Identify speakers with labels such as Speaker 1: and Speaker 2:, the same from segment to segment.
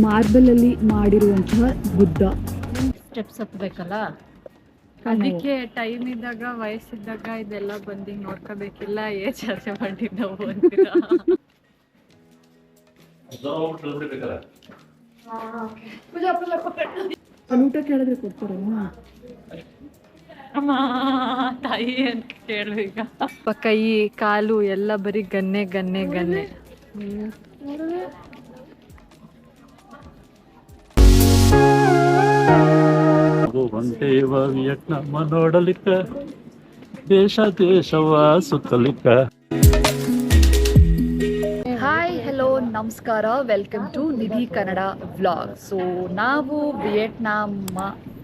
Speaker 1: ಮಾರ್ಬಲಲ್ಲಿ ಮಾಡಿರುವಂತಹ ಬುದ್ಧ.
Speaker 2: ಸ್ಟೆಪ್ಸ್ ಹತ್ಬೇಕಲ್ಲ, ಅದಕ್ಕೆ ಟೈಮ್ ಇದ್ದಾಗ ವಯಸ್ಸಿದ್ದಾಗ ಇದೆಲ್ಲ ಬಂದು ನೋಡ್ಕೋಬೇಕಿಲ್ಲ. ಏಜ್ ಆಸೆ ಮಾಡಿ ನಾವು ಅಂತೀರಾ?
Speaker 1: ಊಟ ಕೇಳಿದ್ರೆ ಕೊಡ್ತಾರಲ್ಲ
Speaker 2: ಅಮ್ಮ ತಾಯಿ ಅಂತ ಕೇಳು. ಈಗ ಕೈ ಕಾಲು ಎಲ್ಲ ಬರೀ ಗನ್ನೆ ಗನ್ನೆ ಗನ್ನೆ.
Speaker 3: ಹೊಂಟೇವ ವಿಯಟ್ನಾಮ ನೋಡಲಿಕ್ಕ, ದೇಶ ದೇಶವ ಸುತ್ತಲಿಕ್ಕ.
Speaker 1: ಹಾಯ್, ಹಲೋ, ನಮಸ್ಕಾರ. Welcome to Nidhi Kannada vlog. So ನಾವು ವಿಯೆಟ್ನಾಮ್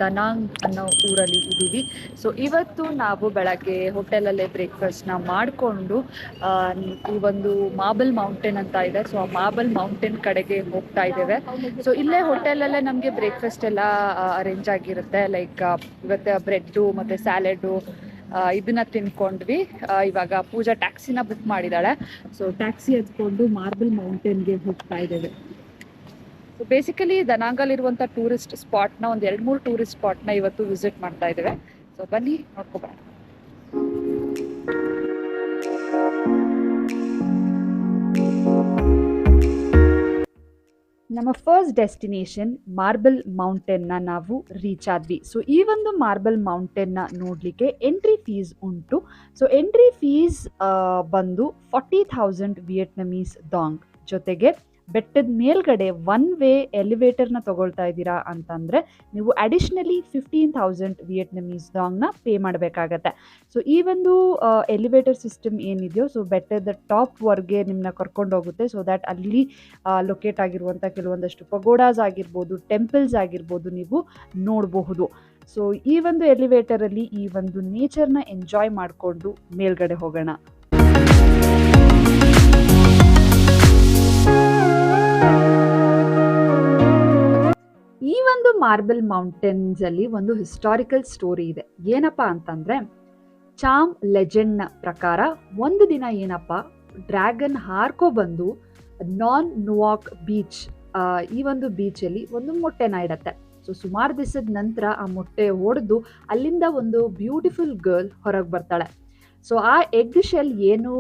Speaker 1: ದನಾಂಗ್ ಅನ್ನೋ ಊರಲ್ಲಿ ಇದ್ದೀವಿ. ಸೊ ಇವತ್ತು ನಾವು ಬೆಳಗ್ಗೆ ಹೋಟೆಲಲ್ಲೇ ಬ್ರೇಕ್ಫಾಸ್ಟ್ನ ಮಾಡಿಕೊಂಡು ಈ ಒಂದು ಮಾರ್ಬಲ್ ಮೌಂಟೇನ್ ಅಂತ ಇದೆ, ಸೊ ಆ ಮಾರ್ಬಲ್ ಮೌಂಟೇನ್ ಕಡೆಗೆ ಹೋಗ್ತಾ ಇದ್ದೇವೆ. ಸೊ ಇಲ್ಲೇ ಹೋಟೆಲಲ್ಲೇ ನಮಗೆ ಬ್ರೇಕ್ಫಾಸ್ಟ್ ಎಲ್ಲ ಅರೇಂಜ್ ಆಗಿರುತ್ತೆ. ಲೈಕ್ ಇವತ್ತು ಬ್ರೆಡ್ಡು ಮತ್ತು ಸ್ಯಾಲೆಡ್ಡು ಇದನ್ನ ತಿನ್ಕೊಂಡ್ವಿ. ಇವಾಗ ಪೂಜಾ ಟ್ಯಾಕ್ಸಿನ ಬುಕ್ ಮಾಡಿದ್ದಾಳೆ. ಸೊ ಟ್ಯಾಕ್ಸಿ ಹತ್ಕೊಂಡು ಮಾರ್ಬಲ್ ಮೌಂಟೇನ್ಗೆ ಹೋಗ್ತಾ ಇದ್ದೇವೆ. ಸೊ ಬೇಸಿಕಲಿ ದನಾಂಗಲ್ಲಿರುವಂಥ ಟೂರಿಸ್ಟ್ ಸ್ಪಾಟ್ನ ಒಂದು 2-3 ಟೂರಿಸ್ಟ್ ಸ್ಪಾಟ್ನ ಇವತ್ತು ವಿಸಿಟ್ ಮಾಡ್ತಾ ಇದ್ದೇವೆ. ಸೊ ಬನ್ನಿ ನೋಡ್ಕೊಬರೋಣ. ನಮ್ಮ ಫಸ್ಟ್ ಡೆಸ್ಟಿನೇಷನ್ ಮಾರ್ಬಲ್ ಮೌಂಟೇನ್ನ ನಾವು ರೀಚ್ ಆದ್ವಿ. ಸೊ ಈ ಒಂದು ಮಾರ್ಬಲ್ ಮೌಂಟೇನ್ನ ನೋಡಲಿಕ್ಕೆ ಎಂಟ್ರಿ ಫೀಸ್ ಉಂಟು. ಸೊ ಎಂಟ್ರಿ ಫೀಸ್ ಬಂದು 40,000 ವಿಯೆಟ್ನಮೀಸ್ ಡಾಂಗ್. ಜೊತೆಗೆ ಬೆಟ್ಟದ ಮೇಲ್ಗಡೆ 1 ವೇ ಎಲಿವೇಟರ್ನ ತಗೊಳ್ತಾ ಇದ್ದೀರಾ ಅಂತಂದರೆ ನೀವು ಅಡಿಷ್ನಲಿ 15,000 ವಿಯೆಟ್ನಮೀಸ್ ಡಾಂಗ್ನ ಪೇ ಮಾಡಬೇಕಾಗತ್ತೆ. ಸೊ ಈ ಒಂದು ಎಲಿವೇಟರ್ ಸಿಸ್ಟಮ್ ಏನಿದೆಯೋ, ಸೊ ಬೆಟ್ಟದ ಟಾಪ್ವರೆಗೆ ನಿಮ್ಮನ್ನ ಕರ್ಕೊಂಡು ಹೋಗುತ್ತೆ. ಸೊ ದ್ಯಾಟ್ ಅಲ್ಲಿ ಲೊಕೇಟ್ ಆಗಿರುವಂಥ ಕೆಲವೊಂದಷ್ಟು ಪಗೋಡಾಸ್ ಆಗಿರ್ಬೋದು, ಟೆಂಪಲ್ಸ್ ಆಗಿರ್ಬೋದು, ನೀವು ನೋಡಬಹುದು. ಸೊ ಈ ಒಂದು ಎಲಿವೇಟರಲ್ಲಿ ಈ ಒಂದು ನೇಚರ್ನ ಎಂಜಾಯ್ ಮಾಡಿಕೊಂಡು ಮೇಲ್ಗಡೆ ಹೋಗೋಣ. ಈ ಒಂದು ಮಾರ್ಬಲ್ ಮೌಂಟೇನ್ಸ್ ಅಲ್ಲಿ ಒಂದು ಹಿಸ್ಟಾರಿಕಲ್ ಸ್ಟೋರಿ ಇದೆ. ಏನಪ್ಪಾ ಅಂತಂದ್ರೆ, ಚಾಮ್ ಲೆಜೆಂಡ್ನ ಪ್ರಕಾರ ಒಂದು ದಿನ ಏನಪ್ಪ ಡ್ರ್ಯಾಗನ್ ಹಾರ್ಕೊ ಬಂದು ನಾನ್ ನುವಾಕ್ ಬೀಚ್, ಈ ಒಂದು ಬೀಚಲ್ಲಿ ಒಂದು ಮೊಟ್ಟೆನ ಇಡತ್ತೆ. ಸೊ ಸುಮಾರು ದಿವಸದ ನಂತರ ಆ ಮೊಟ್ಟೆ ಒಡೆದು ಅಲ್ಲಿಂದ ಒಂದು ಬ್ಯೂಟಿಫುಲ್ ಗರ್ಲ್ ಹೊರಗೆ ಬರ್ತಾಳೆ. ಸೊ ಆ ಎಗ್ ಶೆಲ್ ಏನು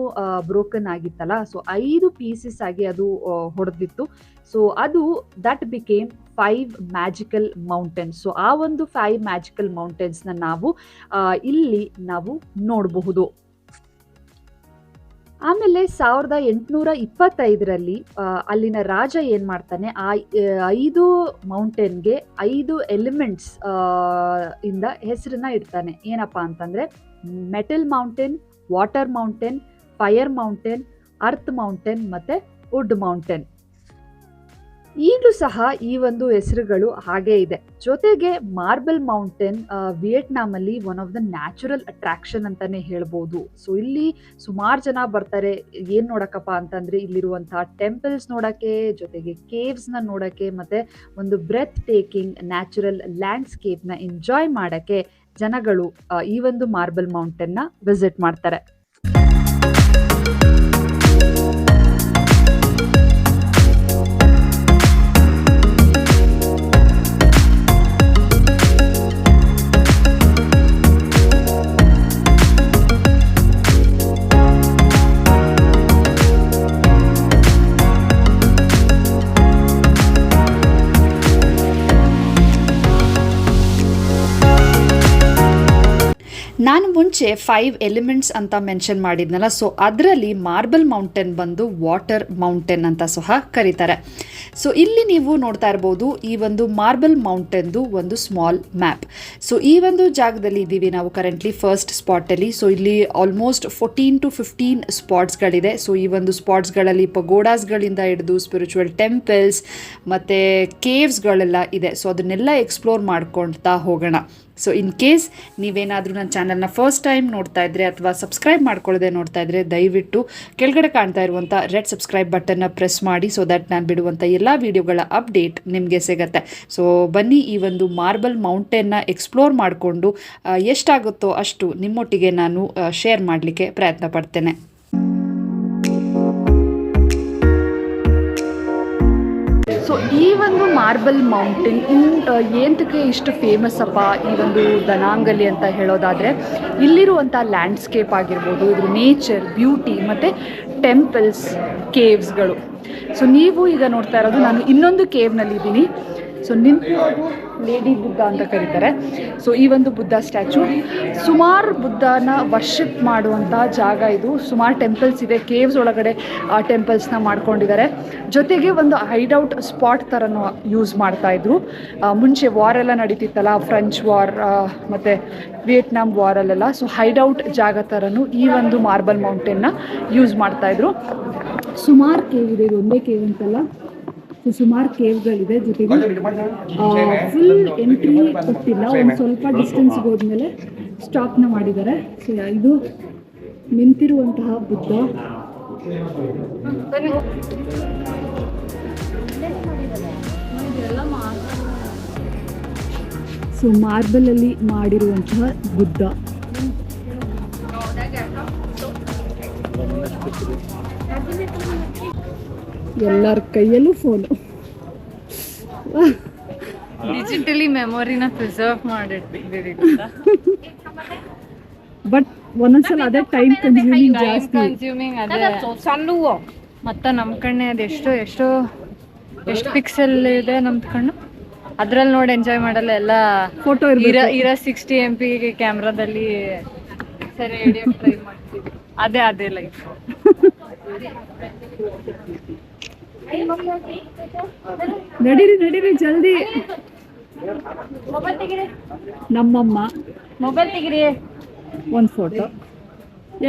Speaker 1: ಬ್ರೋಕನ್ ಆಗಿತ್ತಲ್ಲ, ಸೊ 5 ಪೀಸಸ್ ಆಗಿ ಅದು ಹೊಡೆದಿತ್ತು. ಸೊ ಅದು that became 5 magical mountains. So ಆ ಒಂದು 5 ಮ್ಯಾಜಿಕಲ್ ಮೌಂಟೇನ್ಸ್ನ ನಾವು ಇಲ್ಲಿ ನಾವು ನೋಡಬಹುದು. ಆಮೇಲೆ 1825ರಲ್ಲಿ ಅಲ್ಲಿನ ರಾಜ ಏನು ಮಾಡ್ತಾನೆ, ಆ 5 ಮೌಂಟೇನ್ಗೆ 5 ಎಲಿಮೆಂಟ್ಸ್ ಇಂದ ಹೆಸರನ್ನ ಇಡ್ತಾನೆ. ಏನಪ್ಪ ಅಂತಂದರೆ metal mountain, water mountain, fire mountain, earth mountain ಮತ್ತು ವುಡ್ ಮೌಂಟೇನ್. ಈಗಲೂ ಸಹ ಈ ಒಂದು ಹೆಸರುಗಳು ಹಾಗೇ ಇದೆ. ಜೊತೆಗೆ ಮಾರ್ಬಲ್ ಮೌಂಟೇನ್ ವಿಯೆಟ್ನಾಮಲ್ಲಿ one of the natural attraction ಅಂತಲೇ ಹೇಳ್ಬೋದು. ಸೊ ಇಲ್ಲಿ ಸುಮಾರು ಜನ ಬರ್ತಾರೆ. ಏನು ನೋಡೋಕ್ಕಪ್ಪ ಅಂತಂದರೆ ಇಲ್ಲಿರುವಂತಹ ಟೆಂಪಲ್ಸ್ ನೋಡೋಕ್ಕೆ, ಜೊತೆಗೆ ಕೇವ್ಸ್ನ ನೋಡೋಕ್ಕೆ, ಮತ್ತು ಒಂದು ಬ್ರೆತ್ ಟೇಕಿಂಗ್ ನ್ಯಾಚುರಲ್ ಲ್ಯಾಂಡ್ಸ್ಕೇಪ್ನ ಎಂಜಾಯ್ ಮಾಡೋಕ್ಕೆ ಜನಗಳು ಈ ಒಂದು ಮಾರ್ಬಲ್ ಮೌಂಟೇನ್ನ ವಿಸಿಟ್ ಮಾಡ್ತಾರೆ. ನಾನು ಮುಂಚೆ 5 ಎಲಿಮೆಂಟ್ಸ್ ಅಂತ ಮೆನ್ಷನ್ ಮಾಡಿದ್ನಲ್ಲ, ಸೊ ಅದರಲ್ಲಿ ಮಾರ್ಬಲ್ ಮೌಂಟೇನ್ ಬಂದು ವಾಟರ್ ಮೌಂಟೇನ್ ಅಂತ ಸಹ ಕರೀತಾರೆ. ಸೊ ಇಲ್ಲಿ ನೀವು ನೋಡ್ತಾ ಇರ್ಬೋದು ಈ ಒಂದು ಮಾರ್ಬಲ್ ಮೌಂಟೇನ್ದು ಒಂದು ಸ್ಮಾಲ್ ಮ್ಯಾಪ್. ಸೊ ಈ ಒಂದು ಜಾಗದಲ್ಲಿ ಇದ್ದೀವಿ ನಾವು ಕರೆಂಟ್ಲಿ ಫಸ್ಟ್ ಸ್ಪಾಟಲ್ಲಿ. ಸೊ ಇಲ್ಲಿ ಆಲ್ಮೋಸ್ಟ್ 14 to 15 ಸ್ಪಾಟ್ಸ್ಗಳಿದೆ. ಸೊ ಈ ಒಂದು ಸ್ಪಾಟ್ಸ್ಗಳಲ್ಲಿ ಪಗೋಡಾಸ್ಗಳಿಂದ ಹಿಡಿದು ಸ್ಪಿರಿಚುವಲ್ ಟೆಂಪಲ್ಸ್ ಮತ್ತು ಕೇವ್ಸ್ಗಳೆಲ್ಲ ಇದೆ. ಸೊ ಅದನ್ನೆಲ್ಲ ಎಕ್ಸ್ಪ್ಲೋರ್ ಮಾಡ್ಕೊಳ್ತಾ ಹೋಗೋಣ. ಸೊ ಇನ್ ಕೇಸ್ ನೀವೇನಾದರೂ ನನ್ನ ಚಾನಲ್ನ ಫಸ್ಟ್ ಟೈಮ್ ನೋಡ್ತಾ ಇದ್ದರೆ ಅಥವಾ ಸಬ್ಸ್ಕ್ರೈಬ್ ಮಾಡ್ಕೊಳ್ಳದೆ ನೋಡ್ತಾ ಇದ್ದರೆ ದಯವಿಟ್ಟು ಕೆಳಗಡೆ ಕಾಣ್ತಾ ಇರುವಂಥ ರೆಡ್ ಸಬ್ಸ್ಕ್ರೈಬ್ ಬಟನ್ನ ಪ್ರೆಸ್ ಮಾಡಿ. ಸೊ ದಟ್ ನಾನು ಬಿಡುವಂಥ ಎಲ್ಲ ವೀಡಿಯೋಗಳ ಅಪ್ಡೇಟ್ ನಿಮಗೆ ಸಿಗುತ್ತೆ. ಸೊ ಬನ್ನಿ ಈ ಒಂದು ಮಾರ್ಬಲ್ ಮೌಂಟೇನ್ನ ಎಕ್ಸ್ಪ್ಲೋರ್ ಮಾಡಿಕೊಂಡು ಎಷ್ಟಾಗುತ್ತೋ ಅಷ್ಟು ನಿಮ್ಮೊಟ್ಟಿಗೆ ನಾನು ಶೇರ್ ಮಾಡಲಿಕ್ಕೆ ಪ್ರಯತ್ನ ಪಡ್ತೇನೆ. ಸೊ ಈ ಒಂದು ಮಾರ್ಬಲ್ ಮೌಂಟೇನ್ ಏನಕ್ಕೆ ಇಷ್ಟು ಫೇಮಸ್ ಅಪ್ಪ ಈ ಒಂದು ದನಾಂಗಲಿ ಅಂತ ಹೇಳೋದಾದರೆ ಇಲ್ಲಿರುವಂಥ ಲ್ಯಾಂಡ್ಸ್ಕೇಪ್ ಆಗಿರ್ಬೋದು, ಇದ್ರ ನೇಚರ್, ಬ್ಯೂಟಿ ಮತ್ತು ಟೆಂಪಲ್ಸ್, ಕೇವ್ಸ್ಗಳು. ಸೊ ನೀವು ಈಗ ನೋಡ್ತಾ ಇರೋದು, ನಾನು ಇನ್ನೊಂದು ಕೇವ್ನಲ್ಲಿದ್ದೀನಿ. ಸೊ ನಿಂತಿರೋದು ಲೇಡಿ ಬುದ್ಧ ಅಂತ ಕರೀತಾರೆ. ಸೊ ಈ ಒಂದು ಬುದ್ಧ ಸ್ಟ್ಯಾಚು ಸುಮಾರು ಬುದ್ಧನ ವರ್ಷಿಪ್ ಮಾಡುವಂಥ ಜಾಗ ಇದು. ಸುಮಾರು ಟೆಂಪಲ್ಸ್ ಇದೆ, ಕೇವ್ಸ್ ಒಳಗಡೆ ಆ ಟೆಂಪಲ್ಸ್ನ ಮಾಡ್ಕೊಂಡಿದ್ದಾರೆ. ಜೊತೆಗೆ ಒಂದು ಹೈಡೌಟ್ ಸ್ಪಾಟ್ ಥರನೂ ಯೂಸ್ ಮಾಡ್ತಾಯಿದ್ರು. ಮುಂಚೆ ವಾರೆಲ್ಲ ನಡೀತಿತ್ತಲ್ಲ, ಫ್ರೆಂಚ್ ವಾರ್ ಮತ್ತು ವಿಯೆಟ್ನಾಂ ವಾರಲ್ಲೆಲ್ಲ. ಸೊ ಹೈಡೌಟ್ ಜಾಗ ಥರನೂ ಈ ಒಂದು ಮಾರ್ಬಲ್ ಮೌಂಟೇನ್ನ ಯೂಸ್ ಮಾಡ್ತಾಯಿದ್ರು. ಸುಮಾರು ಕೇವ್ ಇದೆ, ಇದು ಒಂದೇ ಕೇವ್ ಅಂತಲ್ಲ, ಸೊ ಸುಮಾರು ಕೇವ್ಗಳಿದೆ. ಜೊತೆಗೆ ಫುಲ್ ಎಂಟ್ರಿ ಕೊಟ್ಟಿಲ್ಲ, ಒಂದು ಸ್ವಲ್ಪ ಡಿಸ್ಟೆನ್ಸ್ಗೆ ಹೋದ್ಮೇಲೆ ಸ್ಟಾಪ್ನ ಮಾಡಿದ್ದಾರೆ. ಸೊ ಇದು ನಿಂತಿರುವಂತಹ ಬುದ್ಧ. ಸೊ ಮಾರ್ಬಲಲ್ಲಿ ಮಾಡಿರುವಂತಹ ಬುದ್ಧ. ಎಲ್ಲರ ಕೈಯಲ್ಲೂ ಫೋನು.
Speaker 2: ಡಿಜಿಟಲಿ ಮೆಮೊರಿನ ಪ್ರಿಸರ್ವ್ ಮಾಡಿಟ್ಟಿದ್ದೀರಿ.
Speaker 1: ಬಟ್ ಒಂದೊಂದ್ಸಲ ಅದೇ ಟೈಮ್ ಕನ್ಸ್ಯೂಮಿಂಗ್ ಜಾಸ್ತಿ.
Speaker 2: ಕನ್ಸ್ಯೂಮಿಂಗ್ ಅದೇ ಸಣ್ಣ. ಮತ್ತು ನಮ್ಮ ಕಣ್ಣೆ ಅದು ಎಷ್ಟು ಪಿಕ್ಸೆಲ್ ಇದೆ ನಮ್ದು ಕಣ್ಣು, ಅದ್ರಲ್ಲಿ ನೋಡಿ ಎಂಜಾಯ್ ಮಾಡಲ್ಲ. ಎಲ್ಲ
Speaker 1: ಫೋಟೋ
Speaker 2: ಇರೋ 60 MP ಕ್ಯಾಮ್ರಾದಲ್ಲಿ ಸರಿ ಹಿಡಿಯೋಕೆ ಟ್ರೈ ಮಾಡ್ತೀವಿ. ಅದೇ ಲೈಫ್.
Speaker 1: ನಡೀರಿ ಜಲ್ದಿ. ನಮ್ಮಮ್ಮ
Speaker 2: ಮೊಬೈಲ್ ತೆಗಿರಿ.
Speaker 1: ಒಂದು ಫೋಟೋ,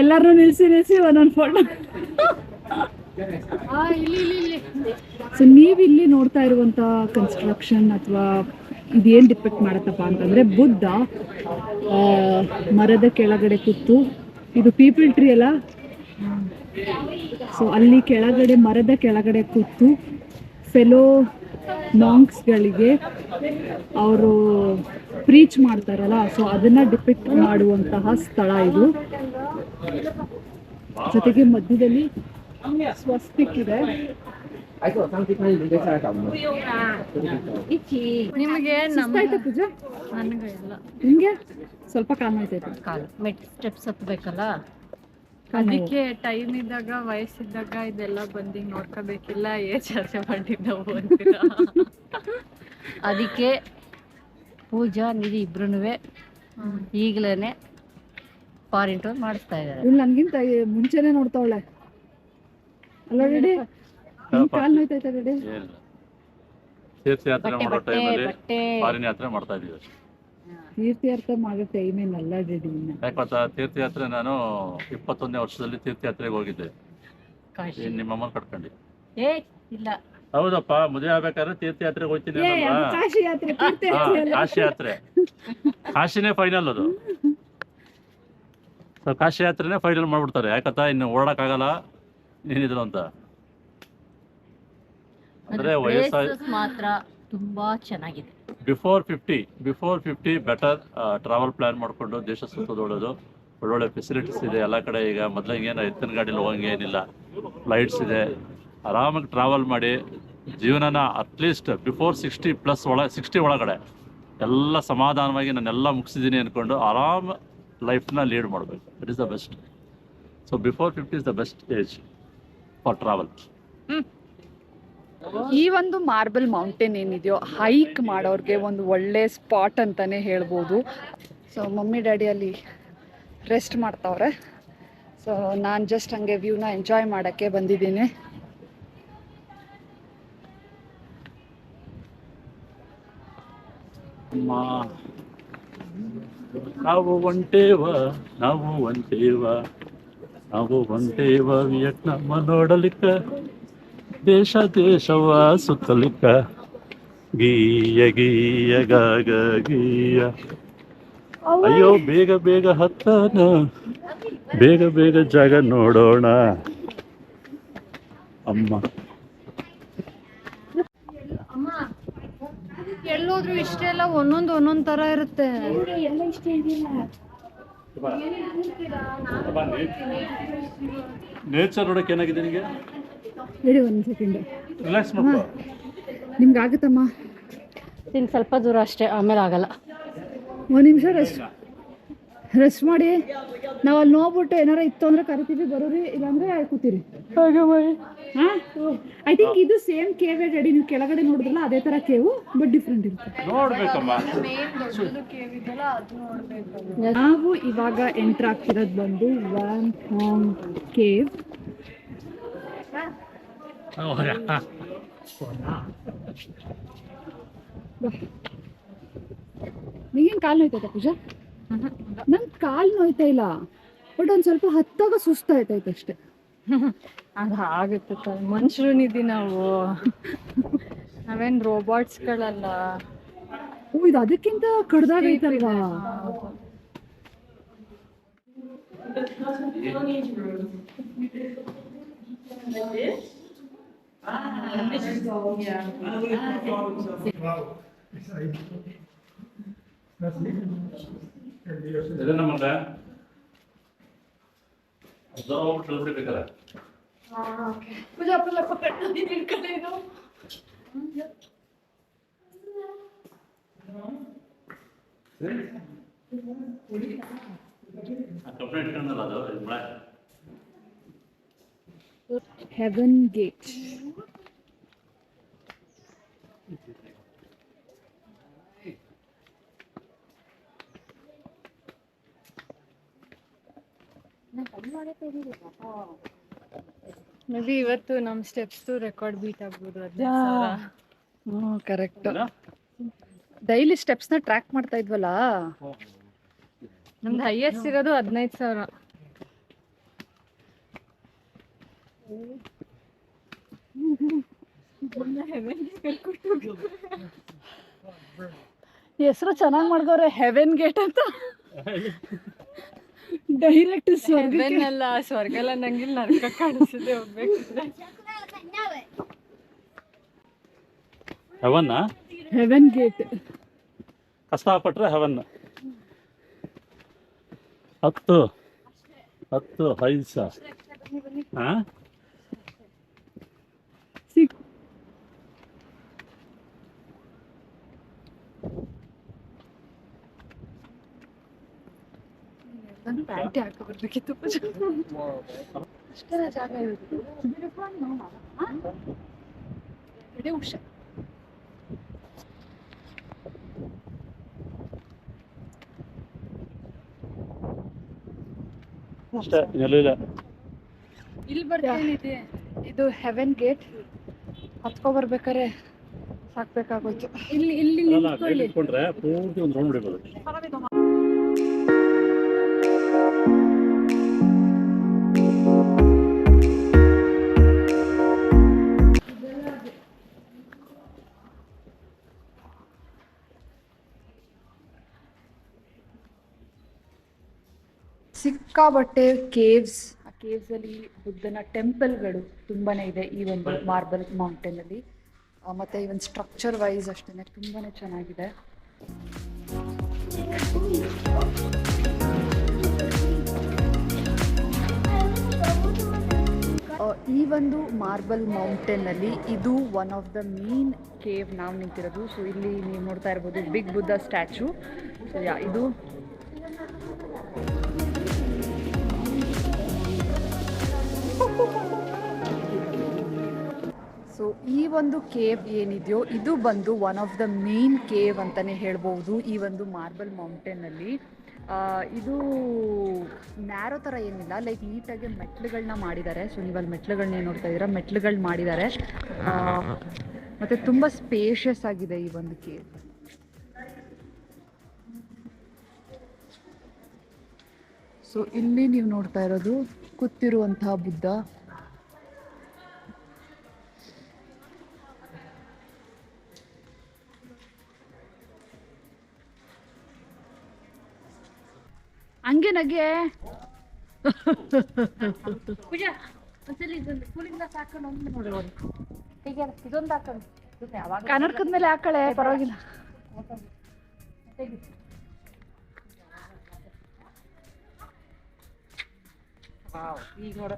Speaker 1: ಎಲ್ಲರೂ ನಿಲ್ಸಿ ಒಂದೊಂದು ಫೋಟೋ. ಸೊ ನೀವಿಲ್ಲಿ ನೋಡ್ತಾ ಇರುವಂಥ ಕನ್ಸ್ಟ್ರಕ್ಷನ್ ಅಥವಾ ಇದೇನು ಡಿಪೆಕ್ಟ್ ಮಾಡತ್ತಪ್ಪ ಅಂತಂದರೆ, ಬುದ್ಧ ಮರದ ಕೆಳಗಡೆ ಕೂತು, ಇದು ಪೀಪಲ್ ಟ್ರೀ ಅಲ್ಲ, ಸೊ ಅಲ್ಲಿ ಕೆಳಗಡೆ ಮರದ ಕೆಳಗಡೆ ಕೂತು ಫೆಲೋ ಮಾಂಕ್ಸ್ಗಳಿಗೆ ಅವರು ಪ್ರೀಚ್ ಮಾಡ್ತಾರಲ್ಲ, ಸೊ ಅದನ್ನು ಡಿಪೆಕ್ಟ್ ಮಾಡುವಂತಹ ಸ್ಥಳ ಇದು. ಜೊತೆಗೆ ಮಧ್ಯದಲ್ಲಿ ಸ್ವಸ್ತಿಕ್ ಇದೆ.
Speaker 2: ನಿಮಗೆ
Speaker 1: ಪೂಜಾ
Speaker 2: ನನಗೆ ಎಲ್ಲ
Speaker 1: ನಿಮಗೆ ಸ್ವಲ್ಪ ಕಾಲು ನೋಯ್ತೈತೆ.
Speaker 2: ಕಾಲು ಸ್ಟೆಪ್ಸ್ ಹತ್ಬೇಕಲ್ಲ, ಅದಕ್ಕೆ ಟೈಮ್ ಇದ್ದಾಗ ವಯಸ್ಸಿದ್ದಾಗ ಇದೆಲ್ಲ ಬಂದು ನೋಡ್ಕೋಬೇಕಿಲ್ಲ. ಏಜ್ ಆಸೆ ಮಾಡಿದ್ದವು ಅಂತೀರ.
Speaker 4: ಅದಕ್ಕೆ ಪೂಜಾ ನಿಧಿ ಇಬ್ರು ಈಗಲೇ ಫಾರಿನ್ ಟೂರ್ ಮಾಡಿಸ್ತಾ ಇದ್ದಾರೆ.
Speaker 1: ಇವ್ಳು ನನಗಿಂತ ಮುಂಚೆನೆ ನೋಡ್ತಾವಳೆ ಅಲ್ಲ ರೆಡಿ. ಕಾಲು ನೋಯ್ತೈತೆ ರೆಡಿ.
Speaker 3: ತೀರ್ಥಯಾತ್ರೆ ಮಾಡೋ ಟೈಮಲ್ಲಿ ಫಾರಿನ್ ಯಾತ್ರೆ ಮಾಡ್ತಾ ಇದೀವಿ.
Speaker 1: ತೀರ್ಥಯಾತ್ರೆ ಮಾಡೋ ಟೈಮ್ ಏನಲ್ಲ ರೆಡಿ.
Speaker 3: ಯಾಕಂತ ತೀರ್ಥಯಾತ್ರೆ ನಾನು 21ನೇ ವರ್ಷದಲ್ಲಿ ತೀರ್ಥಯಾತ್ರೆಗೆ ಹೋಗಿದ್ದೆ. ನಿಮ್ಮಮ್ಮ ಕಟ್ಕೊಂಡು.
Speaker 4: ಇಲ್ಲ
Speaker 3: ಹೌದಪ್ಪ, ಮದುವೆ ಆಗ್ಬೇಕಾದ್ರೆ ತೀರ್ಥಯಾತ್ರೆಗೆ ಹೋಗ್ತೀನಿ.
Speaker 1: ಕಾಶಿ ಯಾತ್ರೆ,
Speaker 3: ಕಾಶಿ ಯಾತ್ರೆ, ಕಾಶಿನೇ ಫೈನಲ್ ಅದು. ಕಾಶಿ ಯಾತ್ರೆನೇ ಫೈನಲ್ ಮಾಡ್ಬಿಡ್ತಾರೆ. ಯಾಕಂತ ಇನ್ನು ಓಡಕ್ಕಾಗಲ್ಲ ಏನಿದ್ರು ಅಂತ. ಅಂದ್ರೆ
Speaker 4: ಮಾತ್ರ ತುಂಬಾ ಚೆನ್ನಾಗಿದೆ.
Speaker 3: ಬಿಫೋರ್ 50 ಬೆಟರ್ ಟ್ರಾವೆಲ್ ಪ್ಲಾನ್ ಮಾಡಿಕೊಂಡು ದೇಶ ಸುತ್ತೋದೊಳೋದು. ಒಳ್ಳೊಳ್ಳೆ ಫೆಸಿಲಿಟೀಸ್ ಇದೆ ಎಲ್ಲ ಕಡೆ. ಈಗ ಮೊದಲಿಗೆ ಏನು ಎತ್ತಿನ ಗಾಡಿಲಿ ಹೋಗಂಗೆ ಏನಿಲ್ಲ, ಫ್ಲೈಟ್ಸ್ ಇದೆ. ಆರಾಮಾಗಿ ಟ್ರಾವೆಲ್ ಮಾಡಿ ಜೀವನನ ಅಟ್ಲೀಸ್ಟ್ ಬಿಫೋರ್ 60 ಒಳಗಡೆ ಎಲ್ಲ ಸಮಾಧಾನವಾಗಿ ನಾನೆಲ್ಲ ಮುಗಿಸಿದ್ದೀನಿ ಅಂದ್ಕೊಂಡು ಆರಾಮ್ ಲೈಫ್ನ ಲೀಡ್ ಮಾಡಬೇಕು. It is the best. So before 50 is the best age for travel.
Speaker 1: ಈ ಒಂದು ಮಾರ್ಬಲ್ ಮೌಂಟೇನ್ ಏನಿದೆಯೋ ಹೈಕ್ ಮಾಡೋರಿಗೆ ಒಂದು ಒಳ್ಳೆ ಸ್ಪಾಟ್ ಅಂತಲೇ ಹೇಳ್ಬೋದು. ಸೊ ಮಮ್ಮಿ ಡ್ಯಾಡಿ ಅಲ್ಲಿ ರೆಸ್ಟ್ ಮಾಡ್ತಾವ್ರೆ. ಸೊ ನಾನು ಜಸ್ಟ್ ಹಂಗೆ ವ್ಯೂನ ಎಂಜಾಯ್ ಮಾಡೋಕ್ಕೆ ಬಂದಿದ್ದೀನಿ.
Speaker 3: ನಾವು ಒಂಟೇವ ವಿಯಟ್ನಾಮ ನೋಡಲಿಕ್ಕ, ದೇಶವ ಸುತ್ತಲಿಕ್ಕ, ಗೀಯ ಗಾಗ ಗೀಯ. ಅಯ್ಯೋ ಬೇಗ ಹತ್ತಾನ, ಬೇಗ ಜಾಗ ನೋಡೋಣ ಅಮ್ಮ.
Speaker 2: ಎಲ್ಲೋದ್ರು ಇಷ್ಟೆಲ್ಲ ಒಂದೊಂದು ಥರ ಇರುತ್ತೆ.
Speaker 3: ನೇಚರ್ ನೋಡಕ್ಕೆ ಏನಾಗಿದೆ ನಿಮಗೆ?
Speaker 1: ಹೇಳಿ ಒಂದು ಸೆಕೆಂಡ್.
Speaker 3: ರಿಲ್ಯಾಕ್ಸ್ ಮಾಡ್ಕೋ.
Speaker 1: ನಿಮ್ಗೆ ಆಗುತ್ತಮ್ಮ?
Speaker 4: ಇನ್ನು ಸ್ವಲ್ಪ ದೂರ ಅಷ್ಟೇ, ಆಮೇಲೆ ಆಗಲ್ಲ.
Speaker 1: ಒಂದು ನಿಮಿಷ ರೆಸ್ಟ್ ಮಾಡಿ. ನಾವು ಅಲ್ಲಿ ನೋಡ್ಬಿಟ್ಟು ಏನಾರ ಇತ್ತು ಅಂದ್ರೆ ಕರಿತೀವಿ, ಬರೋರಿ, ಇಲ್ಲಾಂದ್ರೆ ಕೂತೀರಿ. ಹಾಂ, ಐ ಥಿಂಕ್ ಇದು ಸೇಮ್ ಕೇವ್ ರೆಡಿ. ನೀವು ಕೆಳಗಡೆ ನೋಡಿದ್ರಲ್ಲ ಅದೇ ಥರ ಕೇವು, ಬಟ್ ಡಿಫ್ರೆಂಟ್ ಇರುತ್ತೆ.
Speaker 3: ನೋಡ್ಬೇಕಮ್ಮ.
Speaker 1: ನಾವು ಇವಾಗ ಎಂಟ್ರ್ ಆಗ್ತಿರೋದು ಬಂದು ವ್ಯಾಂಥಾಂಗ್ ಕೇವ್. ನೀಗೇನು ಕಾಲು ನೋಯ್ತೈತೆ ಪೂಜಾ? ನಂಗೆ ಕಾಲು ನೋಯ್ತಾ ಇಲ್ಲ, ಬಟ್ ಒಂದು ಸ್ವಲ್ಪ ಹತ್ತಾಗ ಸುಸ್ತಾಯ್ತೈತೆ ಅಷ್ಟೇ.
Speaker 2: ಅದು ಆಗುತ್ತೆ. ಮನುಷ್ಯರು ನಿಧಿ ನಾವು, ನಾವೇನು ರೋಬೋಟ್ಸ್ಗಳಲ್ಲ.
Speaker 1: ಓ, ಇದು ಅದಕ್ಕಿಂತ ಕಡ್ದಾಗೈತಲ್ವಾ? Heaven gate.
Speaker 2: ಮೇ ಬಿ ಇವತ್ತು ನಮ್ಮ ಸ್ಟೆಪ್ಸ್ ರೆಕಾರ್ಡ್ ಬೀಟ್ ಆಗ್ಬೋದು.
Speaker 1: ಹ್ಞೂ, ಕರೆಕ್ಟ್. ಡೈಲಿ ಸ್ಟೆಪ್ಸ್ನ ಟ್ರ್ಯಾಕ್ ಮಾಡ್ತಾ ಇದ್ವಲ್ಲ.
Speaker 2: ನಮ್ದು ಹೈಯೆಸ್ಟ್ ಇರೋದು 15,000.
Speaker 1: ಹೆಸರು ಚೆನ್ನಾಗಿ ಮಾಡ್ಗವ್ರೆ, ಹೆವೆನ್ ಗೇಟ್ ಅಂತ. ಡೈರೆಕ್ಟ್
Speaker 2: ಸ್ವರ್ಗಲ್ಲ, ಸ್ವರ್ಗ ಎಲ್ಲ ನಂಗಿಲ್ಲ, ನರ್ಕ ಕಾಣಿಸಿದೆ ಹೋಗ್ಬೇಕಿದ್ರೆ.
Speaker 1: ಹೆವೆನ್ ಗೇಟ್
Speaker 3: ಕಷ್ಟಪಟ್ರೆ ಹೆವನ್. 10 ಪೈಸ. ಹಾಂ,
Speaker 1: ಪ್ಯಾಂಟಿ ಹಾಕಿ ಬರ್ಬೇಕಿತ್ತು ಪೂಜಾ. ಅಷ್ಟೆಲ್ಲ ಜಾಗ ಇರುತ್ತೆ. ಹುಷಾರ್.
Speaker 3: ಅಷ್ಟೇ, ಇನ್ನೆಲ್ಲ
Speaker 2: ಇಲ್ಲಿ ಬರ್ತೇನಿದೆ.
Speaker 1: ಇದು ಹೆವೆನ್ ಗೇಟ್. ಹತ್ಕೊ ಬರ್ಬೇಕಾರೆ ಸಾಕ್ಬೇಕಾಗೋಯ್ತು.
Speaker 2: ಇಲ್ಲಿ ಇಲ್ಲಿ
Speaker 3: ಇಟ್ಕೊಂಡ್ರೆ ಪೂರ್ತಿ ಒಂದು ರೌಂಡ್ ಹೊಡಿಬೋದು.
Speaker 1: ಸಿಕ್ಕಾಬಟ್ಟೆ ಕೇವ್ಸ್. ಆ ಕೇವ್ಸಲ್ಲಿ ಬುದ್ಧನ ಟೆಂಪಲ್ಗಳು ತುಂಬಾ ಇದೆ ಈ ಒಂದು ಮಾರ್ಬಲ್ ಮೌಂಟೇನಲ್ಲಿ. ಮತ್ತು ಈ ಒಂದು ಸ್ಟ್ರಕ್ಚರ್ ವೈಸ್ ಅಷ್ಟೇ ತುಂಬಾ ಚೆನ್ನಾಗಿದೆ. ಈ ಒಂದು ಮಾರ್ಬಲ್ ಮೌಂಟೇನಲ್ಲಿ ಇದು one of the main cave ನಾವು ನಿಂತಿರೋದು. ಸೊ ಇಲ್ಲಿ ನೀವು ನೋಡ್ತಾ ಇರ್ಬೋದು ಬಿಗ್ ಬುದ್ಧ ಸ್ಟ್ಯಾಚು. ಸೊ ಇದು ಸೊ ಈ ಒಂದು ಕೇವ್ ಏನಿದೆಯೋ ಇದು ಬಂದು one of the main cave ಅಂತಲೇ ಹೇಳ್ಬೋದು ಈ ಒಂದು ಮಾರ್ಬಲ್ ಮೌಂಟೇನಲ್ಲಿ. ಇದು ನ್ಯಾರೋ ಥರ ಏನಿಲ್ಲ, ಲೈಕ್ ನೀಟಾಗಿ ಮೆಟ್ಲುಗಳನ್ನ ಮಾಡಿದ್ದಾರೆ. ಸೊ ನೀವು ಅಲ್ಲಿ ಮೆಟ್ಲುಗಳನ್ನ ನೋಡ್ತಾ ಇದ್ದೀರಾ, ಮೆಟ್ಲುಗಳು ಮಾಡಿದ್ದಾರೆ. ಮತ್ತು ತುಂಬ ಸ್ಪೇಷಿಯಸ್ ಆಗಿದೆ ಈ ಒಂದು ಕೇವ್. ಸೊ ಇಲ್ಲಿ ನೀವು ನೋಡ್ತಾ ಇರೋದು ಕೂತಿರುವಂತಹ ಬುದ್ಧ. ಹಂಗೆ ನಗೆ
Speaker 4: ಪೂಜಾ ಒಂದ್ಸಲಿ ಇದೊಂದು ಕೂಲಿಂಗ್ ಗ್ಲಾಸ್ ಹಾಕೊಂಡು ಹೋಗಿ ನೋಡಿ. ಹೀಗೆ ಇದೊಂದು ಹಾಕೊಂಡು ಯಾವಾಗ
Speaker 1: ಕನ್ನಡಕದ ಮೇಲೆ ಹಾಕಳೆ, ಪರವಾಗಿಲ್ಲ.
Speaker 4: ಈಗ ನೋಡ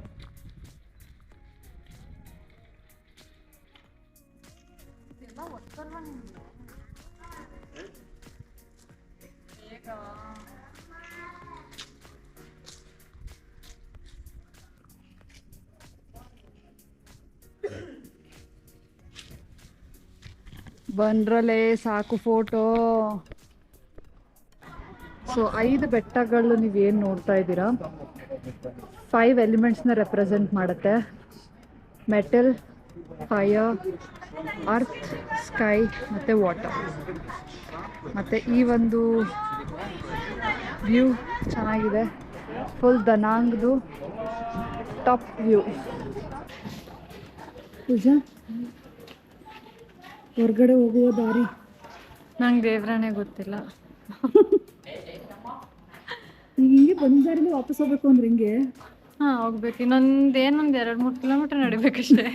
Speaker 4: ಎಲ್ಲ ಒತ್ತಲ್ವ ನಿಮ್ಗೆ.
Speaker 1: ಬಂದ್ರಲ್ಲೇ ಸಾಕು ಫೋಟೋ. ಸೊ 5 ಬೆಟ್ಟಗಳು ನೀವೇನು ನೋಡ್ತಾ ಇದ್ದೀರಾ 5 ಎಲಿಮೆಂಟ್ಸ್ನ ರೆಪ್ರೆಸೆಂಟ್ ಮಾಡುತ್ತೆ. ಮೆಟಲ್, ಫೈರ್, ಅರ್ತ್, ಸ್ಕೈ ಮತ್ತು ವಾಟರ್. ಮತ್ತು ಈ ಒಂದು ವ್ಯೂ ಚೆನ್ನಾಗಿದೆ, ಫುಲ್ ದನಾಂಗ್ದು ಟಾಪ್ ವ್ಯೂ. ಪೂಜಾ, ಹೊರಗಡೆ ಹೋಗುವ ದಾರಿ
Speaker 2: ನಂಗೆ ದೇವ್ರನೇ ಗೊತ್ತಿಲ್ಲ.
Speaker 1: ಹಿಂಗೆ ಬಂದ ದಾರಿಲಿ ವಾಪಸ್ ಹೋಗ್ಬೇಕು ಅಂದ್ರೆ ಹಿಂಗೆ
Speaker 2: ಹೋಗ್ಬೇಕು. ಇನ್ನೊಂದು 2-3 ಕಿಲೋಮೀಟರ್ ನಡಿಬೇಕಷ್ಟೇ.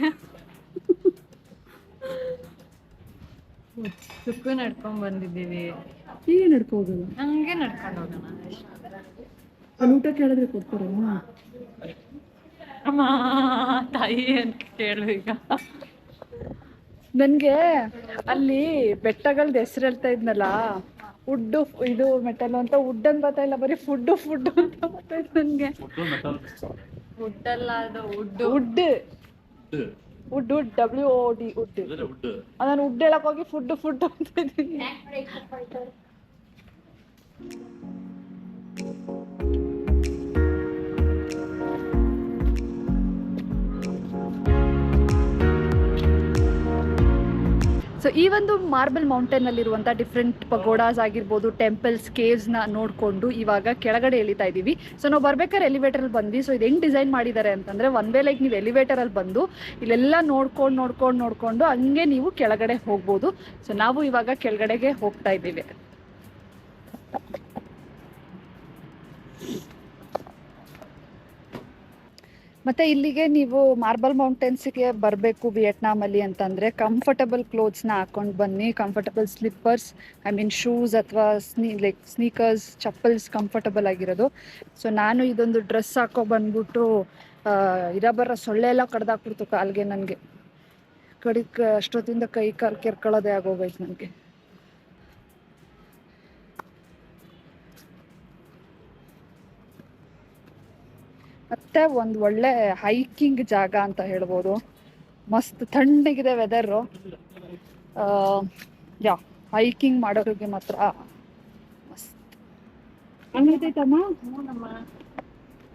Speaker 2: ಸುಕ್ಕು ನಡ್ಕೊಂಡ್ ಬಂದಿದ್ದೀವಿ.
Speaker 1: ಹೀಗೆ ನಡ್ಕೊ ಹೋಗಲ್ಲ,
Speaker 2: ಹಂಗೆ ನಡ್ಕೊಂಡು ಹೋಗೋಣ.
Speaker 1: ಅಲ್ಲಿ ಊಟ ಕೇಳಿದ್ರೆ ಕೊಡ್ತಾರ?
Speaker 2: ಅಮ್ಮ ತಾಯಿ ಅಂತ ಕೇಳು ಈಗ.
Speaker 1: ನನಗೆ ಅಲ್ಲಿ ಬೆಟ್ಟಗಳ್ದು ಹೆಸರು ಹೇಳ್ತಾ ಇದ್ನಲ್ಲ, ವುಡ್ಡು ಇದು ಮೆಟಲ್ ಅಂತ, ವುಡ್ ಅಂತ ಬರ್ತಾ ಇಲ್ಲ, ಬರೀ ಫುಡ್ಡು ಅಂತ ಬರ್ತಾ ಇತ್ತು ನನಗೆ.
Speaker 2: ವುಡ್ ಅಲ್ಲ ಅದು, ವುಡ್
Speaker 1: ವುಡ್ WOD ವುಡ್. ನಾನು ವುಡ್ ಹೇಳಕ್ ಹೋಗಿ ಫುಡ್ ಅಂತ ಇದ್ದೀನಿ. ಸೊ ಈ ಒಂದು ಮಾರ್ಬಲ್ ಮೌಂಟೇನಲ್ಲಿರುವಂಥ ಡಿಫ್ರೆಂಟ್ ಪಗೋಡಾಸ್ ಆಗಿರ್ಬೋದು, ಟೆಂಪಲ್ಸ್, ಕೇವ್ಸ್ನ ನೋಡಿಕೊಂಡು ಇವಾಗ ಕೆಳಗಡೆ ಇಳಿತಾ ಇದ್ದೀವಿ. ಸೊ ನಾವು ಬರ್ಬೇಕಾದ್ರೆ ಎಲಿವೇಟರಲ್ಲಿ ಬಂದ್ವಿ. ಸೊ ಇದು ಹೆಂಗೆ ಡಿಸೈನ್ ಮಾಡಿದ್ದಾರೆ ಅಂತಂದರೆ, ಒನ್ ವೇ ಲೈಕ್ ನೀವು ಎಲಿವೇಟರಲ್ಲಿ ಬಂದು ಇಲ್ಲೆಲ್ಲ ನೋಡ್ಕೊಂಡು ಹಂಗೆ ನೀವು ಕೆಳಗಡೆ ಹೋಗ್ಬೋದು. ಸೊ ನಾವು ಇವಾಗ ಕೆಳಗಡೆಗೆ ಹೋಗ್ತಾ ಇದ್ದೀವಿ. ಮತ್ತು ಇಲ್ಲಿಗೆ ನೀವು ಮಾರ್ಬಲ್ ಮೌಂಟೇನ್ಸ್ಗೆ ಬರಬೇಕು ವಿಯೆಟ್ನಾಮಲ್ಲಿ ಅಂತಂದರೆ ಕಂಫರ್ಟಬಲ್ ಕ್ಲೋತ್ಸ್ನ ಹಾಕ್ಕೊಂಡು ಬನ್ನಿ. ಕಂಫರ್ಟಬಲ್ ಸ್ಲಿಪ್ಪರ್ಸ್, ಶೂಸ್ ಅಥವಾ ಸ್ನೀಕರ್ಸ್, ಚಪ್ಪಲ್ಸ್ ಕಂಫರ್ಟಬಲ್ ಆಗಿರೋದು. ಸೊ ನಾನು ಇದೊಂದು ಡ್ರೆಸ್ ಹಾಕೋ ಬಂದ್ಬಿಟ್ಟು ಇರಬರ ಸೊಳ್ಳೆ ಎಲ್ಲ ಕಡ್ದಾಕ್ಬಿಡ್ತು ಕಾಲಿಗೆ. ನನಗೆ ಅಷ್ಟೊತ್ತಿಂದ ಕೈ ಕಾಲು ಕೆರ್ಕೊಳ್ಳೋದೇ ಆಗೋಗೈತೆ ನನಗೆ. ಮತ್ತೆ ಒಂದು ಒಳ್ಳೆ ಹೈಕಿಂಗ್ ಜಾಗ ಅಂತ ಹೇಳ್ಬೋದು. ಮಸ್ತ್ ತಣ್ಣಗಿದೆ ವೆದರು. ಹೈಕಿಂಗ್ ಮಾಡೋರಿಗೆ ಮಾತ್ರ ಮಸ್ತ್. ಹಂಗೈತೈತಮ್ಮ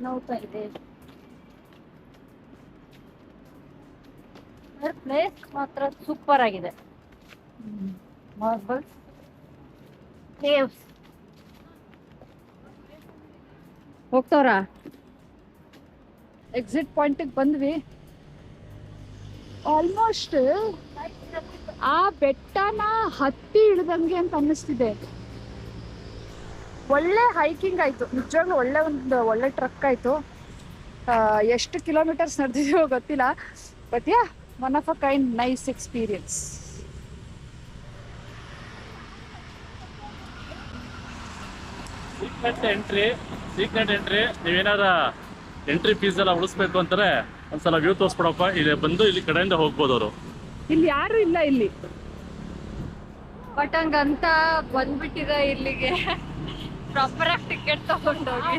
Speaker 4: ನೋಡ್ತಾ ಇದೆ. ಪ್ಲೇಸ್ ಮಾತ್ರ ಸೂಪರ್ ಆಗಿದೆ. ಮಾರ್ಬಲ್ ಕೇವ್ಸ್
Speaker 1: ಹೋಗ್ತವ್ರಾ? ಎಕ್ಸಿಟ್ ಪಾಯಿಂಟಿಗೆ ಬಂದ್ವಿ. ಆಲ್ಮೋಸ್ಟ್ ಆ ಬೆಟ್ಟನ ಹತ್ತಿ ಇಳಿದಂಗೆ ಅಂತ ಅನ್ನಿಸ್ತಿದೆ. ಒಳ್ಳೆ ಹೈಕಿಂಗ್ ಆಯಿತು ನಿಜವಾಗ್ಲೂ. ಒಳ್ಳೆ ಟ್ರಕ್ ಆಯಿತು. ಎಷ್ಟು ಕಿಲೋಮೀಟರ್ಸ್ ನಡೆದಿದೀವೋ ಗೊತ್ತಿಲ್ಲ, but one of a kind nice experience.
Speaker 3: Secret entry ನೀವೇನಾರ ಎಂಟ್ರಿ ಫೀಸ್ ಎಲ್ಲ ಉಳಿಸ್ಬೇಕು ಅಂತಾರೆ ಒಂದ್ಸಲ ವ್ಯೂ ತೋರಿಸ್ಬಿಡಪ್ಪ. ಇಲ್ಲಿ ಬಂದು ಇಲ್ಲಿ ಕಡೆಯಿಂದ ಹೋಗ್ಬೋದು ಅವರು.
Speaker 1: ಇಲ್ಲಿ ಯಾರು ಇಲ್ಲ ಇಲ್ಲಿ,
Speaker 2: ಬಟ್ ಹಂಗಂತ ಬಂದ್ಬಿಟ್ಟಿದೆ ಇಲ್ಲಿಗೆ. ಪ್ರಾಪರ್ ಆಗಿ ಟಿಕೆಟ್ ತಗೊಂಡೋಗಿ.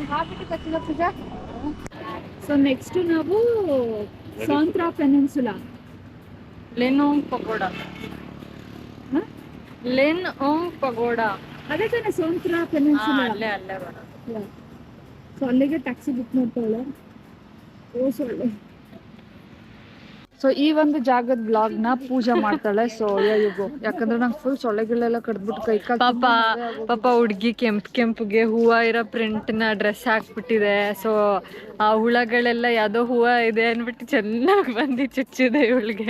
Speaker 1: ಸೊ ನೆಕ್ಸ್ಟ್ ನಾವು ಸಾಂತ್ರಾ ಪೆನಿನ್ಸುಲಾ,
Speaker 2: ಲೆನೋಂಗ್ ಪಗೋಡಾ. ಲೆನೋಂಗ್ ಪಗೋಡಾ
Speaker 1: ಅದೇ ತಾನೆ ಸಾಂತ್ರಾ ಪೆನಿನ್ಸುಲಾ.
Speaker 2: ಅಲ್ಲೇ ಬರೋದು.
Speaker 1: ಸೊ ಅಲ್ಲಿಗೆ ಟ್ಯಾಕ್ಸಿ ಬುಕ್ ಮಾಡ್ತಾಳೆ. ಸೊಳ್ಳೆ. ಸೊ ಈ ಒಂದು ಜಾಗದ ಬ್ಲಾಗ್ನ ಪೂಜಾ ಮಾಡ್ತಾಳೆ. ಸೊ ಯುಗೋ, ಯಾಕಂದ್ರೆ ನಂಗೆ ಫುಲ್ ಸೊಳ್ಳೆಗಳೆಲ್ಲ ಕಡ್ದ್ಬಿಟ್ಟು ಕೈ ಕಾಲು.
Speaker 2: ಪಾಪ ಹುಡ್ಗಿ ಕೆಂಪಿಗೆ ಹೂವ ಇರೋ ಪ್ರಿಂಟ್ನ ಡ್ರೆಸ್ ಹಾಕ್ಬಿಟ್ಟಿದೆ. ಸೊ ಆ ಹುಳಗಳೆಲ್ಲ ಯಾವುದೋ ಹೂವ ಇದೆ ಅಂದ್ಬಿಟ್ಟು ಚೆನ್ನಾಗಿ ಬಂದು ಚುಚ್ಚಿದೆ ಇವಳಿಗೆ.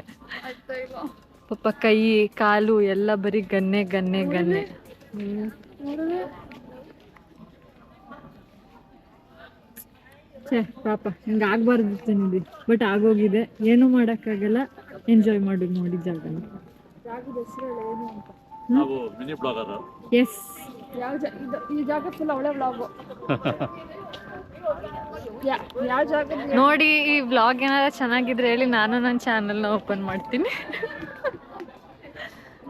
Speaker 2: ಪಾಪ ಕೈ ಕಾಲು ಎಲ್ಲ ಬರೀ ಗನ್ನೆ.
Speaker 1: ಪಾಪ ಹಿಂಗೆ ಆಗ್ಬಾರ್ದಿತ್ತು ನಿಮಗೆ, ಬಟ್ ಆಗೋಗಿದೆ. ಏನೂ ಮಾಡೋಕ್ಕಾಗಲ್ಲ. ಎಂಜಾಯ್ ಮಾಡಿ ನೋಡಿ ಜಾಗನ. ಜಾಗದ ಹೆಸರು ಏನು ಅಂತ
Speaker 3: ನಾವು ಮಿನಿ ಬ್ಲಾಗರ್.
Speaker 1: ಎಸ್, ಈ ಜಾಗ ಫುಲ್ ಅವಳೆ ಬ್ಲಾಗು. ಯಾವ ಜಾಗ
Speaker 2: ನೋಡಿ. ಈ ವ್ಲಾಗ್ ಏನಾರ ಚೆನ್ನಾಗಿದ್ರೆ ಹೇಳಿ, ನಾನು ನನ್ನ ಚಾನಲ್ನ ಓಪನ್ ಮಾಡ್ತೀನಿ.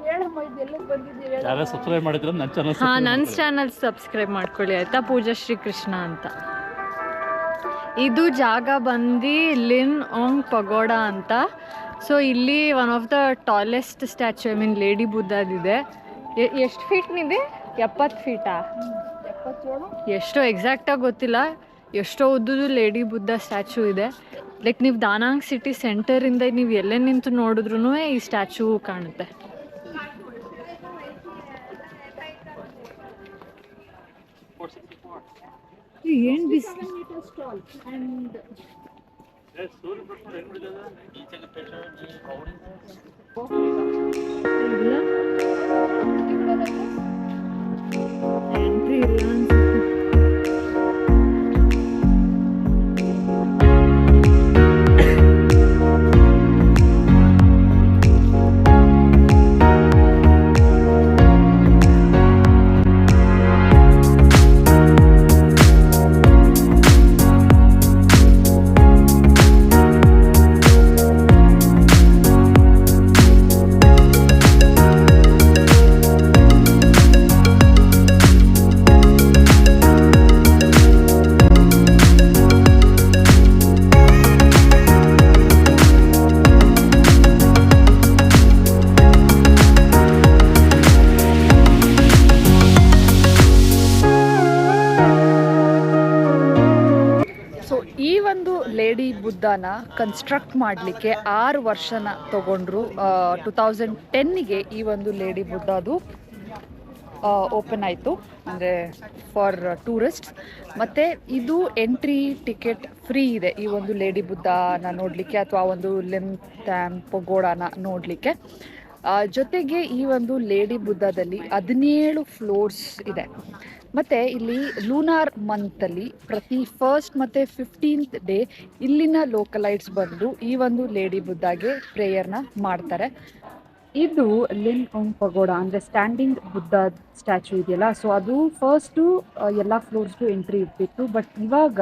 Speaker 3: ಯಾರೇ ಸಬ್ಸ್ಕ್ರೈಬ್ ಮಾಡಿದ್ರೆ ನನ್ನ ಚಾನಲ್
Speaker 2: ನನ್ನ ಚಾನಲ್ ಸಬ್ಸ್ಕ್ರೈಬ್ ಮಾಡ್ಕೊಳ್ಳಿ ಆಯ್ತಾ. ಪೂಜಾ ಶ್ರೀಕೃಷ್ಣ ಅಂತ. ಇದು ಜಾಗ ಬಂದು ಲಿನ್ ಓಂಗ್ ಪಗೋಡಾ ಅಂತ. ಸೊ ಇಲ್ಲಿ one of the tallest statue, I mean lady ಬುದ್ಧದಿದೆ. ಎಷ್ಟು ಫೀಟ್ನಿದೆ? 70 ಫೀಟಾ? ಎಷ್ಟೋ ಎಕ್ಸಾಕ್ಟಾಗಿ ಗೊತ್ತಿಲ್ಲ. ಎಷ್ಟೋ ಉದ್ದದು ಲೇಡಿ ಬುದ್ಧ ಸ್ಟ್ಯಾಚ್ಯೂ ಇದೆ. ಲೈಕ್ ನೀವು ದಾನಾಂಗ್ ಸಿಟಿ ಸೆಂಟರಿಂದ ನೀವು ಎಲ್ಲೇ ನಿಂತು ನೋಡಿದ್ರೂ ಈ ಸ್ಟ್ಯಾಚ್ಯೂ ಕಾಣುತ್ತೆ. ಏನು ಬಿಸಿಲು ಎಂಟ್ರಿ ಇಲ್ಲ ಅನ್ಸುತ್ತೆ.
Speaker 1: ಲೇಡಿ ಬುದ್ಧನ ಕನ್ಸ್ಟ್ರಕ್ಟ್ ಮಾಡಲಿಕ್ಕೆ 6 ವರ್ಷನ ತಗೊಂಡ್ರು. 2010ಗೆ ಈ ಒಂದು ಲೇಡಿ ಬುದ್ಧದು ಓಪನ್ ಆಯಿತು, ಅಂದರೆ ಫಾರ್ ಟೂರಿಸ್ಟ್ಸ್. ಮತ್ತು ಇದು ಎಂಟ್ರಿ ಟಿಕೆಟ್ ಫ್ರೀ ಇದೆ ಈ ಒಂದು ಲೇಡಿ ಬುದ್ಧನ ನೋಡಲಿಕ್ಕೆ, ಅಥವಾ ಒಂದು ಲಿನ್ ಥ್ಯಾಮ್ ಪಗೋಡಾನ ನೋಡಲಿಕ್ಕೆ. ಜೊತೆಗೆ ಈ ಒಂದು ಲೇಡಿ ಬುದ್ಧದಲ್ಲಿ 17 ಫ್ಲೋರ್ಸ್ ಇದೆ. ಮತ್ತು ಇಲ್ಲಿ ಲೂನಾರ್ ಮಂತಲ್ಲಿ ಪ್ರತಿ 1st ಮತ್ತು 15th ಡೇ ಇಲ್ಲಿನ ಲೋಕಲೈಟ್ಸ್ ಬಂದು ಈ ಒಂದು ಲೇಡಿ ಬುದ್ಧಾಗೆ ಪ್ರೇಯರ್ನ ಮಾಡ್ತಾರೆ. ಇದು ಲಿನ್ ಓಂಗ್ ಪಗೋಡಾ ಅಂದರೆ ಸ್ಟ್ಯಾಂಡಿಂಗ್ ಬುದ್ಧ ಸ್ಟ್ಯಾಚ್ಯೂ ಇದೆಯಲ್ಲ, ಸೊ ಅದು ಫಸ್ಟು ಎಲ್ಲ ಫ್ಲೋರ್ಸ್ಗೂ ಎಂಟ್ರಿ ಇರ್ತಿತ್ತು. ಬಟ್ ಇವಾಗ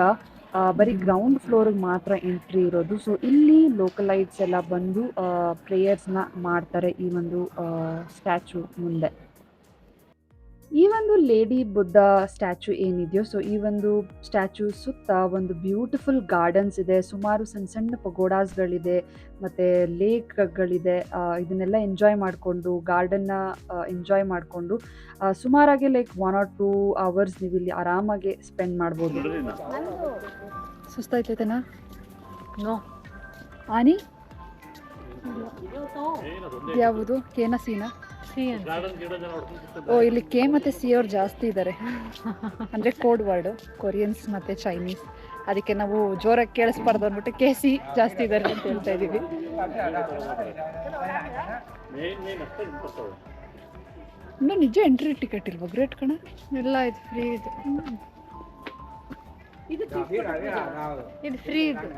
Speaker 1: ಬರೀ ಗ್ರೌಂಡ್ ಫ್ಲೋರಿಗೆ ಮಾತ್ರ ಎಂಟ್ರಿ ಇರೋದು. ಸೊ ಇಲ್ಲಿ ಲೋಕಲೈಟ್ಸ್ ಎಲ್ಲ ಬಂದು ಪ್ರೇಯರ್ಸ್ನ ಮಾಡ್ತಾರೆ ಈ ಒಂದು ಸ್ಟ್ಯಾಚ್ಯೂ ಮುಂದೆ. ಈ ಒಂದು ಲೇಡಿ ಬುದ್ಧ ಸ್ಟ್ಯಾಚ್ಯೂ ಏನಿದೆಯೋ, ಸೊ ಈ ಒಂದು ಸ್ಟ್ಯಾಚ್ಯೂ ಸುತ್ತ ಒಂದು ಬ್ಯೂಟಿಫುಲ್ ಗಾರ್ಡನ್ಸ್ ಇದೆ, ಸುಮಾರು ಸಣ್ಣ ಸಣ್ಣ ಪಗೋಡಾಸ್ಗಳಿದೆ, ಮತ್ತು ಲೇಕ್ಗಳಿದೆ. ಇದನ್ನೆಲ್ಲ ಎಂಜಾಯ್ ಮಾಡಿಕೊಂಡು, ಗಾರ್ಡನ್ನ ಎಂಜಾಯ್ ಮಾಡಿಕೊಂಡು ಸುಮಾರಾಗಿ ಲೈಕ್ 1 or 2 hours ನೀವು ಇಲ್ಲಿ ಆರಾಮಾಗಿ ಸ್ಪೆಂಡ್ ಮಾಡ್ಬೋದು. ಸುಸ್ತಾಯ್ತೈತೆನಾ? ನೋ ಆನಿ ಯಾವುದು ಕೇನ ಸೀನಾ? ಓ, ಇಲ್ಲಿ ಕೆ ಮತ್ತು ಸಿ ಅವ್ರು ಜಾಸ್ತಿ ಇದ್ದಾರೆ, ಅಂದರೆ ಕೋಡ್ ವರ್ಡು ಕೊರಿಯನ್ಸ್ ಮತ್ತು ಚೈನೀಸ್. ಅದಕ್ಕೆ ನಾವು ಜೋರಾಗಿ ಕೇಳಿಸ್ಬಾರ್ದು ಅಂದ್ಬಿಟ್ಟು ಕೆ ಸಿ ಜಾಸ್ತಿ ಇದ್ದಾರೆ ಅಂತ ಹೇಳ್ತಾ ಇದ್ದೀವಿ. ಇನ್ನೂ ನಿಜ ಎಂಟ್ರಿ ಟಿಕೆಟ್ ಇಲ್ವಾ? ಗ್ರೇಟ್ ಕಣ.
Speaker 2: ಇಲ್ಲ, ಇದು ಫ್ರೀ ಇದೆ. ಇದು ಫ್ರೀ ಇದೆ.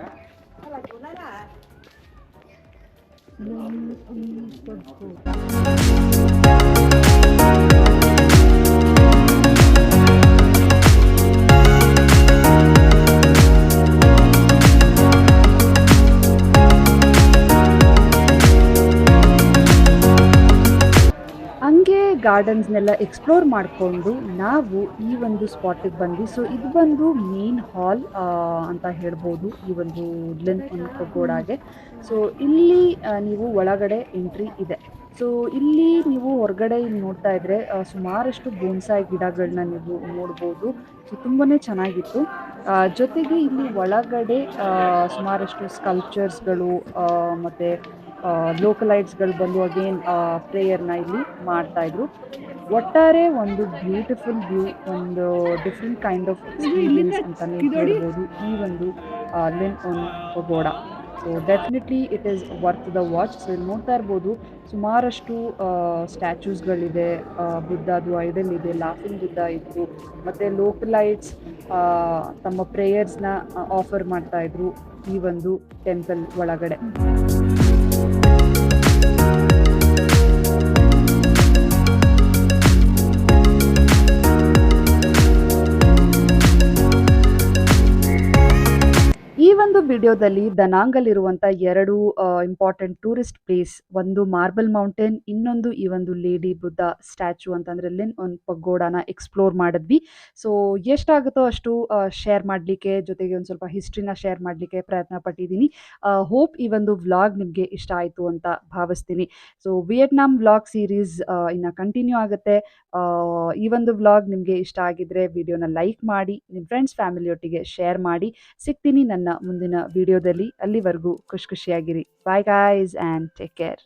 Speaker 1: ಹಂಗೆ ಗಾರ್ಡನ್ಸ್ನೆಲ್ಲ ಎಕ್ಸ್ಪ್ಲೋರ್ ಮಾಡಿಕೊಂಡು ನಾವು ಈ ಒಂದು ಸ್ಪಾಟಿಗೆ ಬಂದ್ವಿ. ಸೊ ಇದು ಬಂದು ಮೇನ್ ಹಾಲ್ ಅಂತ ಹೇಳ್ಬೋದು ಈ ಒಂದು ಲಿನ್ ಓಂಗ್ ಪಗೋಡಾಗೆ. ಸೊ ಇಲ್ಲಿ ನೀವು ಒಳಗಡೆ ಎಂಟ್ರಿ ಇದೆ. ಸೊ ಇಲ್ಲಿ ನೀವು ಹೊರಗಡೆ ನೋಡ್ತಾ ಇದ್ರೆ ಸುಮಾರಷ್ಟು ಬೋನ್ಸಾಯ್ ಗಿಡಗಳನ್ನ ನೀವು ನೋಡ್ಬೋದು. ಸೊ ತುಂಬಾ ಚೆನ್ನಾಗಿತ್ತು. ಜೊತೆಗೆ ಇಲ್ಲಿ ಒಳಗಡೆ ಸುಮಾರಷ್ಟು ಸ್ಕಲ್ಪ್ಚರ್ಸ್ಗಳು ಮತ್ತು ಲೋಕಲೈಟ್ಸ್ಗಳು ಬಂದು ಅಗೇನ್ ಪ್ರೇಯರ್ನ ಇಲ್ಲಿ ಮಾಡ್ತಾಯಿದ್ರು. ಒಟ್ಟಾರೆ ಒಂದು ಬ್ಯೂಟಿಫುಲ್ ವ್ಯೂ, ಒಂದು ಡಿಫ್ರೆಂಟ್ ಕೈಂಡ್ ಆಫ್ ಎಕ್ಸ್ಪೀರಿಯನ್ಸ್ ಅಂತಲೇ ಹೇಳ್ಬೋದು ಈ ಒಂದು Linh Ung pagoda. So definitely it is worth the watch. So ಇಲ್ಲಿ ನೋಡ್ತಾ ಇರ್ಬೋದು ಸುಮಾರಷ್ಟು ಸ್ಟ್ಯಾಚ್ಯೂಸ್ಗಳಿದೆ, ಬುದ್ಧದು ಐಡಲ್ ಇದೆ, ಲಾಫಿಂಗ್ ಬುದ್ಧ ಇತ್ತು, ಮತ್ತು ಲೋಕಲೈಟ್ಸ್ ತಮ್ಮ ಪ್ರೇಯರ್ಸ್ನ ಆಫರ್ ಮಾಡ್ತಾಯಿದ್ರು ಈ ಒಂದು ಟೆಂಪಲ್ ಒಳಗಡೆ. ವಿಡಿಯೋದಲ್ಲಿ ದನಾಂಗಲ್ಲಿರುವಂಥ 2 ಇಂಪಾರ್ಟೆಂಟ್ ಟೂರಿಸ್ಟ್ ಪ್ಲೇಸ್, ಒಂದು ಮಾರ್ಬಲ್ ಮೌಂಟೇನ್, ಇನ್ನೊಂದು ಈ ಒಂದು ಲೇಡಿ ಬುದ್ಧ ಸ್ಟ್ಯಾಚು ಅಂತಂದ್ರೆ ಅಲ್ಲಿ ಒಂದು ಪಗೋಡಾನ ಎಕ್ಸ್ಪ್ಲೋರ್ ಮಾಡಿದ್ವಿ. ಸೊ ಎಷ್ಟಾಗುತ್ತೋ ಅಷ್ಟು ಶೇರ್ ಮಾಡಲಿಕ್ಕೆ, ಜೊತೆಗೆ ಒಂದು ಸ್ವಲ್ಪ ಹಿಸ್ಟ್ರಿನ ಶೇರ್ ಮಾಡಲಿಕ್ಕೆ ಪ್ರಯತ್ನ ಪಟ್ಟಿದ್ದೀನಿ. ಹೋಪ್ ಈ ಒಂದು ವ್ಲಾಗ್ ನಿಮಗೆ ಇಷ್ಟ ಆಯಿತು ಅಂತ ಭಾವಿಸ್ತೀನಿ. ಸೊ ವಿಯೆಟ್ನಾಂ ವ್ಲಾಗ್ ಸೀರೀಸ್ ಇನ್ನು ಕಂಟಿನ್ಯೂ ಆಗುತ್ತೆ. ಈ ಒಂದು ವ್ಲಾಗ್ ನಿಮಗೆ ಇಷ್ಟ ಆಗಿದ್ರೆ ವಿಡಿಯೋನ ಲೈಕ್ ಮಾಡಿ, ನಿಮ್ಮ ಫ್ರೆಂಡ್ಸ್ ಫ್ಯಾಮಿಲಿಯೊಟ್ಟಿಗೆ ಶೇರ್ ಮಾಡಿ. ಸಿಗ್ತೀನಿ ನನ್ನ ಮುಂದಿನ ವಿಡಿಯೋದಲ್ಲಿ. ಅಲ್ಲಿವರೆಗೂ ಖುಷಿಯಾಗಿರಿ. Bye guys and take care.